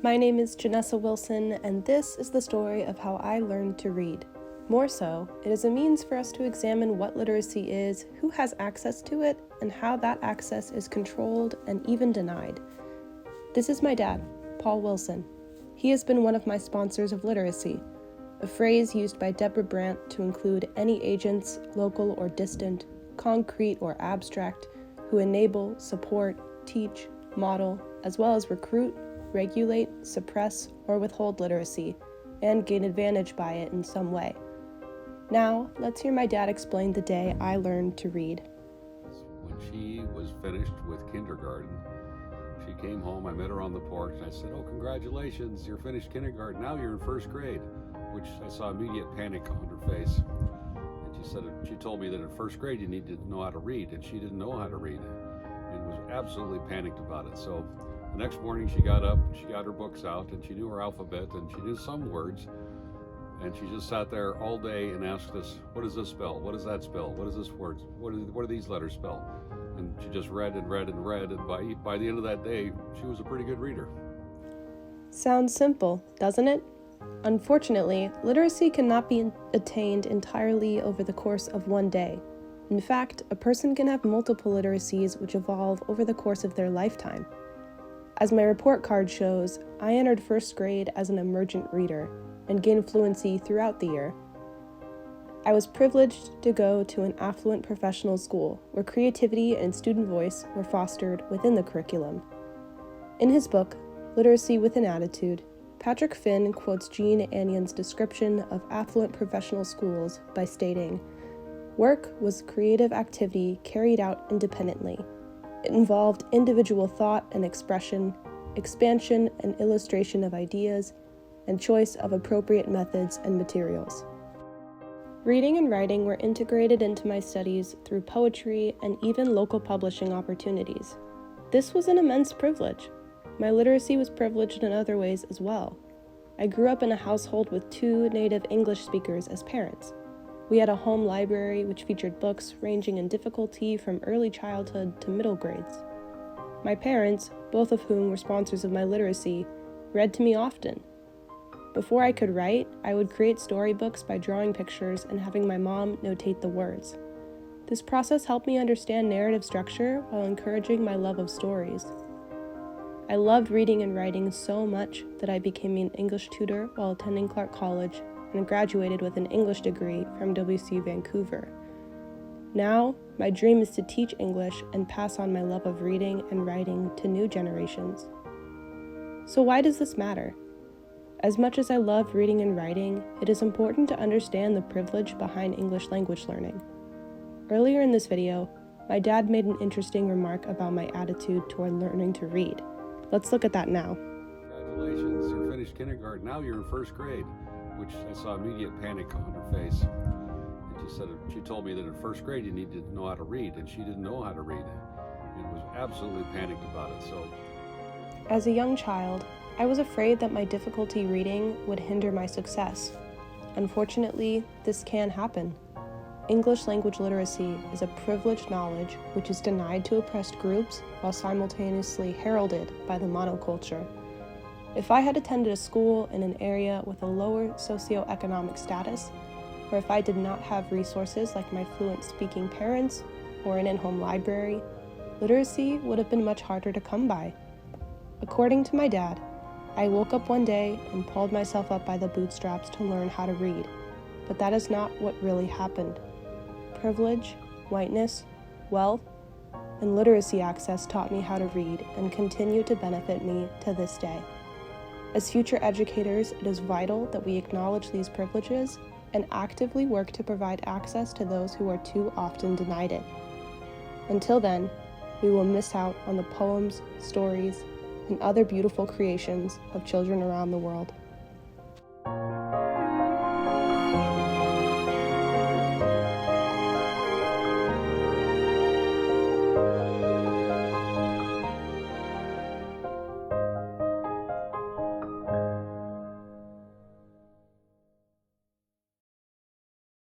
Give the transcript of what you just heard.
My name is Janessa Wilson, and this is the story of how I learned to read. More so, it is a means for us to examine what literacy is, who has access to it, and how that access is controlled and even denied. This is my dad, Paul Wilson. He has been one of my sponsors of literacy, a phrase used by Deborah Brandt to include any agents, local or distant, concrete or abstract, who enable, support, teach, model, as well as recruit, regulate, suppress, or withhold literacy, and gain advantage by it in some way. Now, let's hear my dad explain the day I learned to read. When she was finished with kindergarten, she came home, I met her on the porch, and I said, "Oh, congratulations, you're finished kindergarten, now you're in first grade," which I saw immediate panic on her face. And she told me that in first grade you need to know how to read, and she didn't know how to read, and was absolutely panicked about it. So the next morning she got up, she got her books out, and she knew her alphabet, and she knew some words, and she just sat there all day and asked us, "What does this spell? What does that spell? What is this word? What do these letters spell?" And she just read and read and read, and by the end of that day, she was a pretty good reader. Sounds simple, doesn't it? Unfortunately, literacy cannot be attained entirely over the course of one day. In fact, a person can have multiple literacies which evolve over the course of their lifetime. As my report card shows, I entered first grade as an emergent reader and gained fluency throughout the year. I was privileged to go to an affluent professional school where creativity and student voice were fostered within the curriculum. In his book, Literacy with an Attitude, Patrick Finn quotes Jean Annion's description of affluent professional schools by stating, "Work was creative activity carried out independently. It involved individual thought and expression, expansion and illustration of ideas, and choice of appropriate methods and materials." Reading and writing were integrated into my studies through poetry and even local publishing opportunities. This was an immense privilege. My literacy was privileged in other ways as well. I grew up in a household with 2 native English speakers as parents. We had a home library which featured books ranging in difficulty from early childhood to middle grades. My parents, both of whom were sponsors of my literacy, read to me often. Before I could write, I would create storybooks by drawing pictures and having my mom notate the words. This process helped me understand narrative structure while encouraging my love of stories. I loved reading and writing so much that I became an English tutor while attending Clark College and graduated with an English degree from WC Vancouver. Now, my dream is to teach English and pass on my love of reading and writing to new generations. So why does this matter? As much as I love reading and writing, it is important to understand the privilege behind English language learning. Earlier in this video, my dad made an interesting remark about my attitude toward learning to read. Let's look at that now. "Congratulations, you're finished kindergarten, now you're in first grade," which I saw immediate panic on her face. And she told me that in first grade you need to know how to read, and she didn't know how to read, and was absolutely panicked about it. So, as a young child, I was afraid that my difficulty reading would hinder my success. Unfortunately, this can happen. English language literacy is a privileged knowledge which is denied to oppressed groups while simultaneously heralded by the monoculture. If I had attended a school in an area with a lower socioeconomic status, or if I did not have resources like my fluent speaking parents or an in-home library, literacy would have been much harder to come by. According to my dad, I woke up one day and pulled myself up by the bootstraps to learn how to read, but that is not what really happened. Privilege, whiteness, wealth, and literacy access taught me how to read and continue to benefit me to this day. As future educators, it is vital that we acknowledge these privileges and actively work to provide access to those who are too often denied it. Until then, we will miss out on the poems, stories, and other beautiful creations of children around the world.